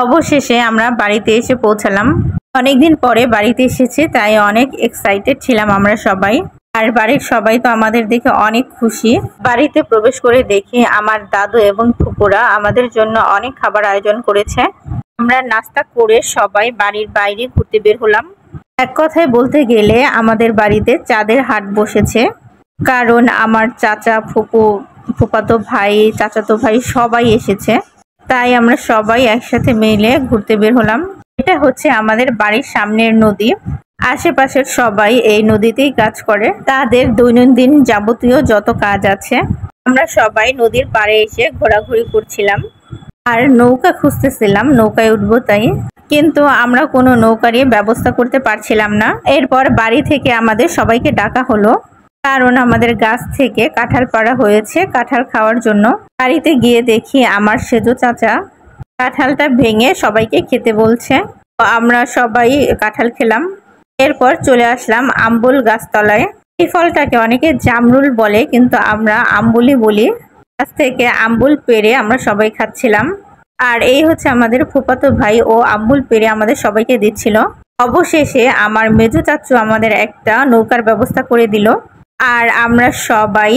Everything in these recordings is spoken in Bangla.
অবশেষে আমরা বাড়িতে এসে পৌঁছালাম। অনেকদিন পরে বাড়িতে এসেছি, তাই অনেক এক্সাইটেড ছিলাম আমরা সবাই। আর বাড়ির সবাই তো আমাদের দেখে অনেক খুশি। বাড়িতে প্রবেশ করে দেখি আমার দাদু এবং ফুপুরা আমাদের জন্য অনেক খাবার আয়োজন করেছে। আমরা নাস্তা করে সবাই বাড়ির বাইরে ঘুরতে বের হলাম। এক কথায় বলতে গেলে আমাদের বাড়িতে চাঁদের হাট বসেছে, কারণ আমার চাচা, ফুপু, ফুফাতো ভাই, চাচাতো ভাই সবাই এসেছে। তাই আমরা সবাই একসাথে মিলে ঘুরতে বের হলাম। এটা হচ্ছে আমাদের বাড়ির সামনের নদী। আশেপাশের সবাই এই নদীতেই কাজ করে, তাদের দৈনন্দিন যাবতীয় যত কাজ আছে। আমরা সবাই নদীর পাড়ে এসে ঘোরাঘুরি করছিলাম আর নৌকা খুঁজতেছিলাম, নৌকায় উঠবো তাই। কিন্তু আমরা কোনো নৌকারই ব্যবস্থা করতে পারছিলাম না। এরপর বাড়ি থেকে আমাদের সবাইকে ডাকা হলো, কারণ আমাদের গাছ থেকে কাঁঠাল পাড়া হয়েছে কাঁঠাল খাওয়ার জন্য। বাড়িতে গিয়ে দেখি আমার সেজো চাচা কাঁঠালটা ভেঙে সবাইকে খেতে বলছে। আমরা সবাই কাঁঠাল খেলাম। এরপর চলে আসলাম আম্বুল গাছতলায়। এই ফলটাকে অনেকে জামরুল বলে, কিন্তু আমরা আম্বুলি বলি। গাছ থেকে আম্বুল পেড়ে আমরা সবাই খাচ্ছিলাম। আর এই হচ্ছে আমাদের ফুফাতো ভাই, ও আম্বুল পেড়ে আমাদের সবাইকে দিচ্ছিল। অবশেষে আমার মেজো চাচু আমাদের একটা নৌকার ব্যবস্থা করে দিল, আর আমরা সবাই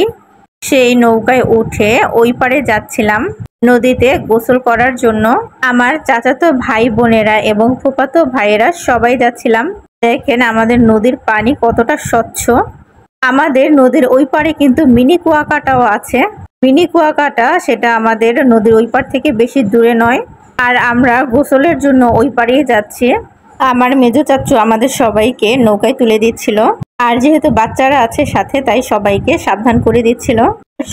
সেই নৌকায় উঠে ওই পারে যাচ্ছিলাম নদীতে গোসল করার জন্য। আমার চাচাতো ভাই বোনেরা এবং ফুফাতো ভাইয়েরা সবাই যাচ্ছিলাম। দেখেন আমাদের নদীর পানি কতটা স্বচ্ছ। আমাদের নদীর ওই পারে কিন্তু মিনি কুয়াকাটাও আছে। মিনি কুয়াকাটা সেটা আমাদের নদীর ওই পার থেকে বেশি দূরে নয়। আর আমরা গোসলের জন্য ওই পারেই যাচ্ছি। আমার মেজো চাচু আমাদের সবাইকে নৌকায় তুলে দিচ্ছিল, আর যেহেতু বাচ্চারা আছে সাথে, তাই সবাইকে সাবধান করে দিচ্ছিল।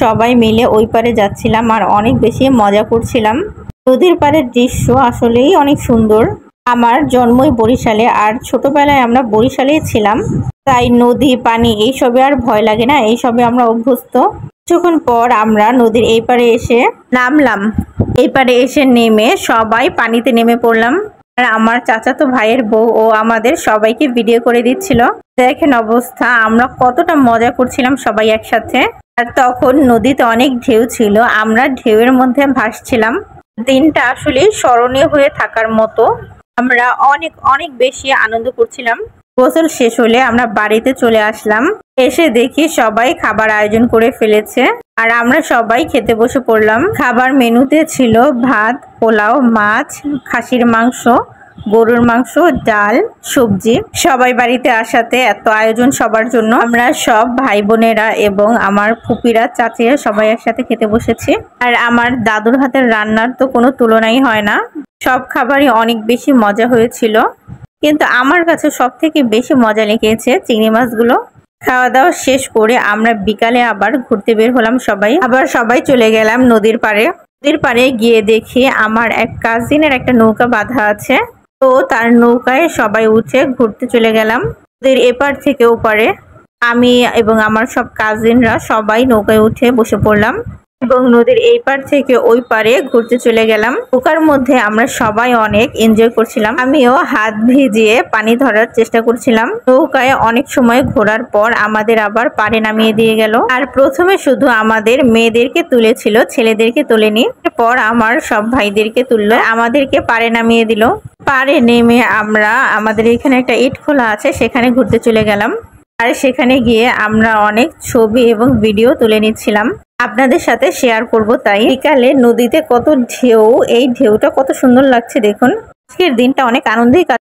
সবাই মিলে ওই পারে যাচ্ছিলাম আর অনেক বেশি মজা করছিলাম। নদীর পাড়ের দৃশ্য আসলেই অনেক সুন্দর। আমার জন্মই বরিশালে, আর ছোটবেলায় আমরা বরিশালেই ছিলাম, তাই নদী, পানি এইসবে আর ভয় লাগে না, এইসবে আমরা অভ্যস্ত। কিছুক্ষণ পর আমরা নদীর এই পারে এসে নামলাম। এই পারে এসে নেমে সবাই পানিতে নেমে পড়লাম। আর আমার চাচাতো ভাইয়ের বউ ও আমাদের সবাইকে ভিডিও করে দিচ্ছিল। দেখেন অবস্থা, আমরা কতটা মজা করছিলাম সবাই একসাথে। আর তখন নদীতে অনেক ঢেউ ছিল, আমরা ঢেউয়ের মধ্যে ভাসছিলাম। দিনটা আসলে স্মরণীয় হয়ে থাকার মতো। আমরা অনেক অনেক বেশি আনন্দ করছিলাম। গোসল শেষ হলে আমরা বাড়িতে চলে আসলাম। এসে দেখি সবাই খাবার আয়োজন করে ফেলেছে, আর আমরা সবাই খেতে বসে পড়লাম। খাবার মেনুতে ছিল ভাত, পোলাও, মাছ, খাসির মাংস, গরুর মাংস, ডাল, সবজি। সবাই বাড়িতে আসাতে এত আয়োজন সবার জন্য। আমরা সব ভাই বোনেরা এবং আমার ফুপিরা, চাচিরা সবাই একসাথে খেতে বসেছি। আর আমার দাদুর হাতের রান্নার তো কোনো তুলনাই হয় না। সব খাবারই অনেক বেশি মজা হয়েছিল, কিন্তু আমার কাছে সব থেকে বেশি মজা লেগেছে চিংড়ি মাছগুলো। খাওয়া দাওয়া শেষ করে আমরা বিকালে আবার ঘুরতে বের হলাম সবাই চলে গেলাম নদীর পাড়ে। নদীর পাড়ে গিয়ে দেখি আমার এক কাজিনের একটা নৌকা বাঁধা আছে, তো তার নৌকায় সবাই উঠে ঘুরতে চলে গেলাম। নদীর এপার থেকে ওপারে আমি এবং আমার সব কাজিনরা সবাই নৌকায় উঠে বসে পড়লাম এবং নদীর এই পার থেকে ওই পারে ঘুরতে চলে গেলাম। নৌকার মধ্যে আমরা সবাই অনেক এনজয় করছিলাম। আমিও হাত ভিজিয়ে পানি ধরার চেষ্টা করছিলাম। নৌকায় অনেক সময় ঘোরার পর আমাদের আবার পাড়ে নামিয়ে দিয়ে গেল। আর প্রথমে শুধু আমাদের মেয়েদেরকে তুলেছিল, ছেলেদেরকে তোলেনি। এরপর আমার সব ভাইদেরকে তুললো, আমাদেরকে পাড়ে নামিয়ে দিল। পাড়ে নেমে আমরা আমাদের এখানে একটা ইট খোলা আছে, সেখানে ঘুরতে চলে গেলাম। আর সেখানে গিয়ে আমরা অনেক ছবি এবং ভিডিও তুলে নিচ্ছিলাম, আপনাদের সাথে শেয়ার করব। তাই বিকালে নদীতে কত ঢেউ, এই ঢেউটা কত সুন্দর লাগছে দেখুন। আজকের দিনটা অনেক আনন্দেই